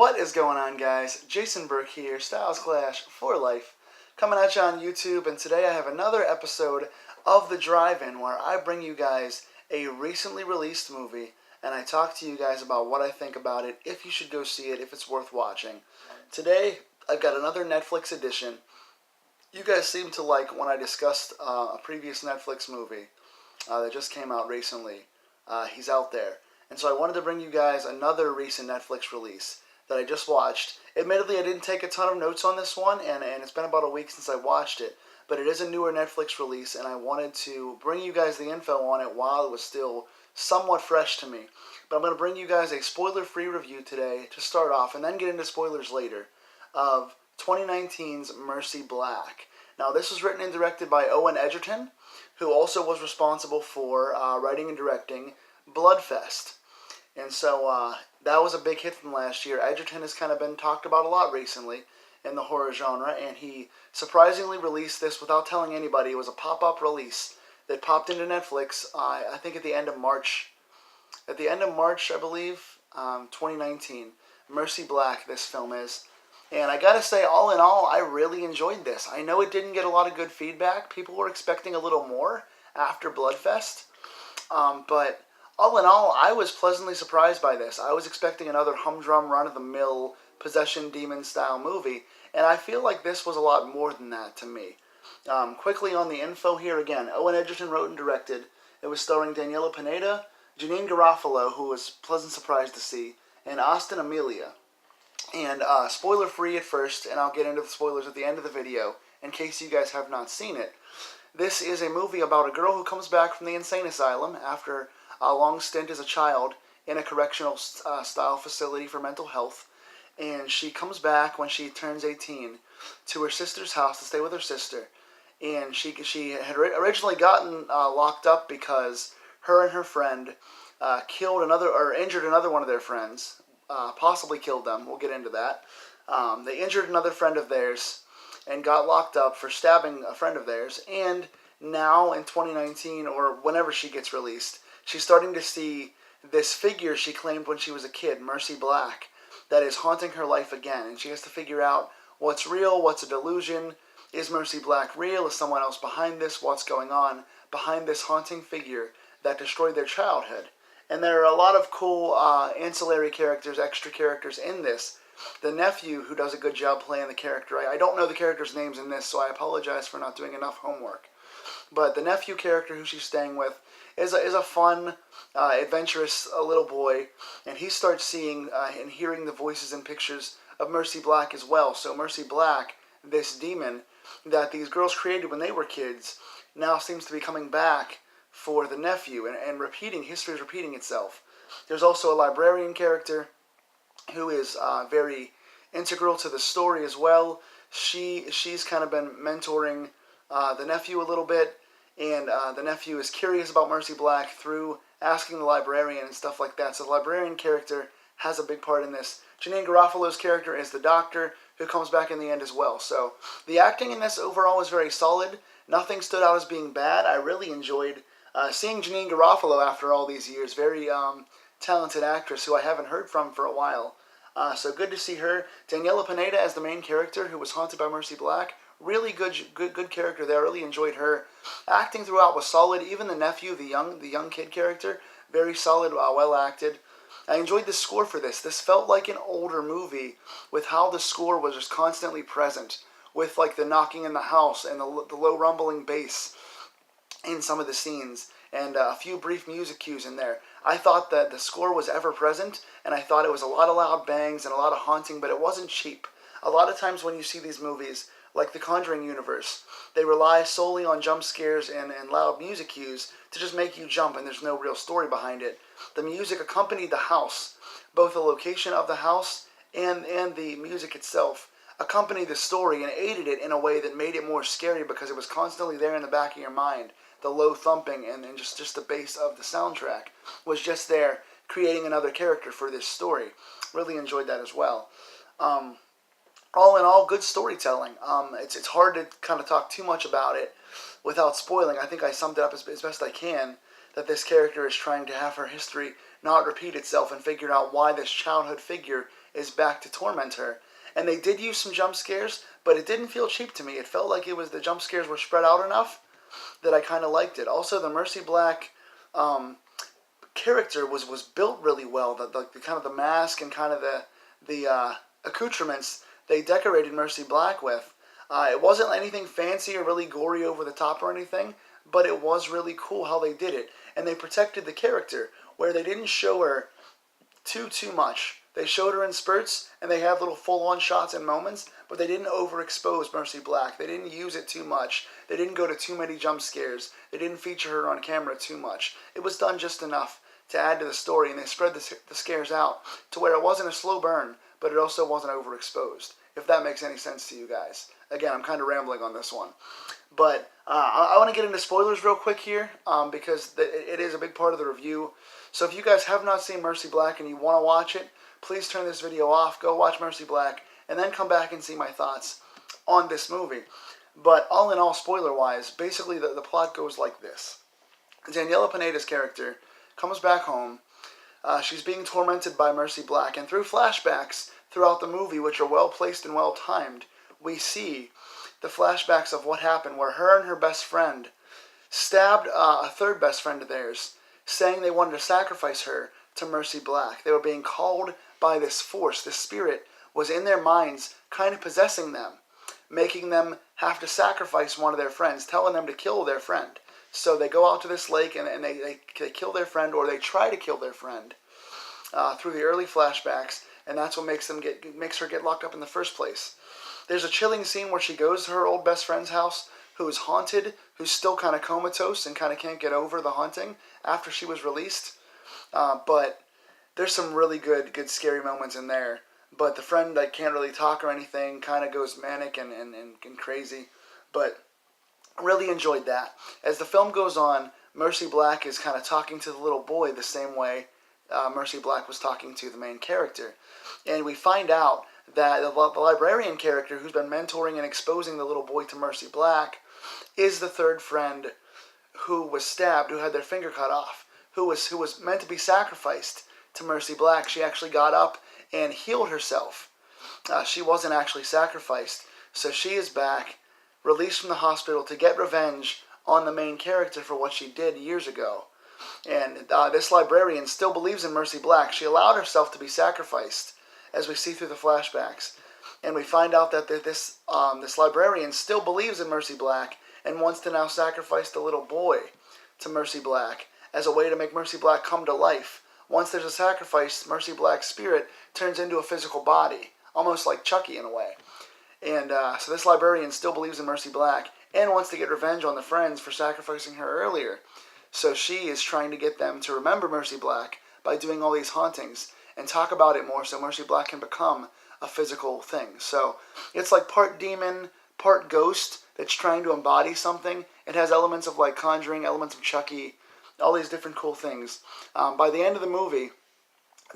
What is going on, guys? Jason Burke here, Styles Clash for Life, coming at you on YouTube, and today I have another episode of The Drive-In where I bring you guys a recently released movie, and I talk to you guys about what I think about it, if you should go see it, if it's worth watching. Today, I've got another Netflix edition. You guys seem to like when I discussed a previous Netflix movie that just came out recently. He's out there. And so I wanted to bring you guys another recent Netflix release that I just watched. Admittedly, I didn't take a ton of notes on this one, and it's been about a week since I watched it. But it is a newer Netflix release, and I wanted to bring you guys the info on it while it was still somewhat fresh to me. But I'm going to bring you guys a spoiler-free review today to start off, and then get into spoilers later, of 2019's Mercy Black. Now, this was written and directed by Owen Egerton, who also was responsible for writing and directing Bloodfest. And so that was a big hit from last year. Egerton has kind of been talked about a lot recently in the horror genre, and he surprisingly released this without telling anybody. It was a pop-up release that popped into Netflix, I think at the end of March. At the end of March, I believe, 2019. Mercy Black, this film is. And I gotta say, all in all, I really enjoyed this. I know it didn't get a lot of good feedback. People were expecting a little more after Bloodfest. But all in all, I was pleasantly surprised by this. I was expecting another humdrum, run-of-the-mill, possession demon-style movie. And I feel like this was a lot more than that to me. Quickly on the info here again. Owen Egerton wrote and directed. It was starring Daniela Pineda, Janine Garofalo, who was pleasant surprise to see, and Austin Amelia. And spoiler-free at first, and I'll get into the spoilers at the end of the video, in case you guys have not seen it. This is a movie about a girl who comes back from the insane asylum after a long stint as a child in a correctional style facility for mental health. And she comes back when she turns 18 to her sister's house to stay with her sister. And she had originally gotten locked up because her and her friend killed another, or injured another one of their friends. Possibly killed them. We'll get into that. They injured another friend of theirs and got locked up for stabbing a friend of theirs. And now in 2019, or whenever she gets released, she's starting to see this figure she claimed when she was a kid, Mercy Black, that is haunting her life again. And she has to figure out what's real, what's a delusion. Is Mercy Black real? Is someone else behind this? What's going on behind this haunting figure that destroyed their childhood? And there are a lot of cool ancillary characters, extra characters in this. The nephew, who does a good job playing the character. I don't know the characters' names in this, so I apologize for not doing enough homework. But the nephew character who she's staying with is a fun, adventurous little boy. And he starts seeing and hearing the voices and pictures of Mercy Black as well. So Mercy Black, this demon that these girls created when they were kids, now seems to be coming back for the nephew, and history is repeating itself. There's also a librarian character who is very integral to the story as well. She's kind of been mentoring the nephew a little bit, and the nephew is curious about Mercy Black through asking the librarian and stuff like that. So the librarian character has a big part in this. Janine Garofalo's character is the doctor, who comes back in the end as well. So the acting in this overall is very solid. Nothing stood out as being bad. I really enjoyed seeing Janine Garofalo after all these years. Very talented actress who I haven't heard from for a while. So good to see her. Daniela Pineda as the main character who was haunted by Mercy Black. Really good character there. I really enjoyed her. Acting throughout was solid. Even the nephew, the young kid character, very solid, well acted. I enjoyed the score for this. This felt like an older movie with how the score was just constantly present, with like the knocking in the house and the low rumbling bass in some of the scenes, and a few brief music cues in there. I thought that the score was ever present, and I thought it was a lot of loud bangs and a lot of haunting, but it wasn't cheap. A lot of times when you see these movies, like the Conjuring universe, they rely solely on jump scares and loud music cues to just make you jump, and there's no real story behind it. The music accompanied the house, both the location of the house and the music itself accompanied the story and aided it in a way that made it more scary because it was constantly there in the back of your mind. The low thumping and just the bass of the soundtrack was just there, creating another character for this story. Really enjoyed that as well. All in all, good storytelling. It's hard to kind of talk too much about it without spoiling. I think I summed it up as best I can, that this character is trying to have her history not repeat itself and figure out why this childhood figure is back to torment her. And they did use some jump scares, but it didn't feel cheap to me. It felt like the jump scares were spread out enough that I kind of liked it. Also, the Mercy Black character was built really well. The kind of the mask and kind of the accoutrements they decorated Mercy Black with. It wasn't anything fancy or really gory over the top or anything, but it was really cool how they did it. And they protected the character, where they didn't show her too much. They showed her in spurts, and they have little full-on shots and moments, but they didn't overexpose Mercy Black. They didn't use it too much. They didn't go to too many jump scares. They didn't feature her on camera too much. It was done just enough to add to the story, and they spread the scares out to where it wasn't a slow burn, but it also wasn't overexposed, if that makes any sense to you guys. Again, I'm kind of rambling on this one. But I want to get into spoilers real quick here, because it is a big part of the review. So if you guys have not seen Mercy Black and you want to watch it, please turn this video off, go watch Mercy Black, and then come back and see my thoughts on this movie. But all in all, spoiler-wise, basically the plot goes like this. Daniela Pineda's character comes back home. She's being tormented by Mercy Black, and through flashbacks throughout the movie, which are well-placed and well-timed, we see the flashbacks of what happened, where her and her best friend stabbed a third best friend of theirs, saying they wanted to sacrifice her to Mercy Black. They were being called by this force. This spirit was in their minds, kind of possessing them, making them have to sacrifice one of their friends, telling them to kill their friend. So they go out to this lake and they kill their friend, or they try to kill their friend through the early flashbacks, and that's what makes her get locked up in the first place. There's a chilling scene where she goes to her old best friend's house, who is haunted, who's still kind of comatose and kind of can't get over the haunting after she was released. But there's some really good scary moments in there. But the friend can't really talk or anything, kind of goes manic and crazy. But I really enjoyed that. As the film goes on, Mercy Black is kind of talking to the little boy the same way Mercy Black was talking to the main character. And we find out that the librarian character, who's been mentoring and exposing the little boy to Mercy Black, is the third friend who was stabbed, who had their finger cut off, who was meant to be sacrificed to Mercy Black. She actually got up and healed herself. She wasn't actually sacrificed. So she is back, released from the hospital to get revenge on the main character for what she did years ago. And this librarian still believes in Mercy Black. She allowed herself to be sacrificed, as we see through the flashbacks. And we find out that this librarian still believes in Mercy Black and wants to now sacrifice the little boy to Mercy Black as a way to make Mercy Black come to life. Once there's a sacrifice, Mercy Black's spirit turns into a physical body, almost like Chucky in a way. And so this librarian still believes in Mercy Black and wants to get revenge on the friends for sacrificing her earlier. So she is trying to get them to remember Mercy Black by doing all these hauntings and talk about it more so Mercy Black can become a physical thing. So it's like part demon, part ghost that's trying to embody something. It has elements of like Conjuring, elements of Chucky, all these different cool things. By the end of the movie,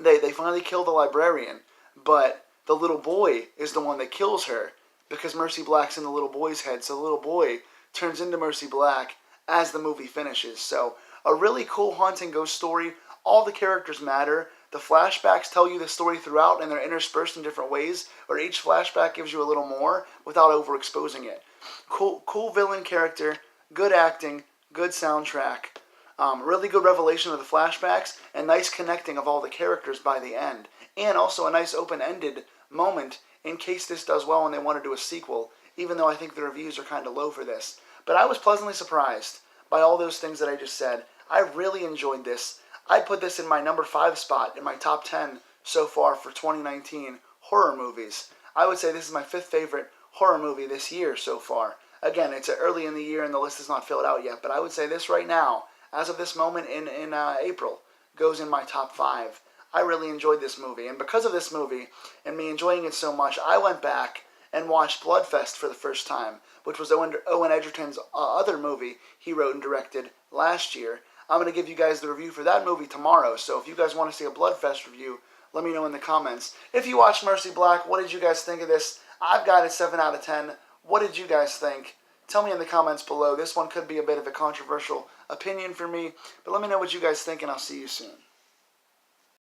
they finally kill the librarian, but the little boy is the one that kills her because Mercy Black's in the little boy's head. So the little boy turns into Mercy Black as the movie finishes. So a really cool haunting ghost story. All the characters matter. The flashbacks tell you the story throughout, and they're interspersed in different ways, where each flashback gives you a little more without overexposing it. Cool villain character, good acting, good soundtrack, really good revelation of the flashbacks, and nice connecting of all the characters by the end. And also a nice open-ended moment in case this does well and they want to do a sequel, even though I think the reviews are kind of low for this. But I was pleasantly surprised by all those things that I just said. I really enjoyed this. I put this in my number 5 spot in my top 10 so far for 2019 horror movies. I would say this is my 5th favorite horror movie this year so far. Again, it's early in the year and the list is not filled out yet, but I would say this right now, as of this moment in April, goes in my top 5. I really enjoyed this movie, and because of this movie and me enjoying it so much, I went back and watched Bloodfest for the first time, which was Owen Edgerton's other movie he wrote and directed last year. I'm going to give you guys the review for that movie tomorrow, so if you guys want to see a Bloodfest review, let me know in the comments. If you watched Mercy Black, what did you guys think of this? I've got it 7 out of 10. What did you guys think? Tell me in the comments below. This one could be a bit of a controversial opinion for me, but let me know what you guys think, and I'll see you soon.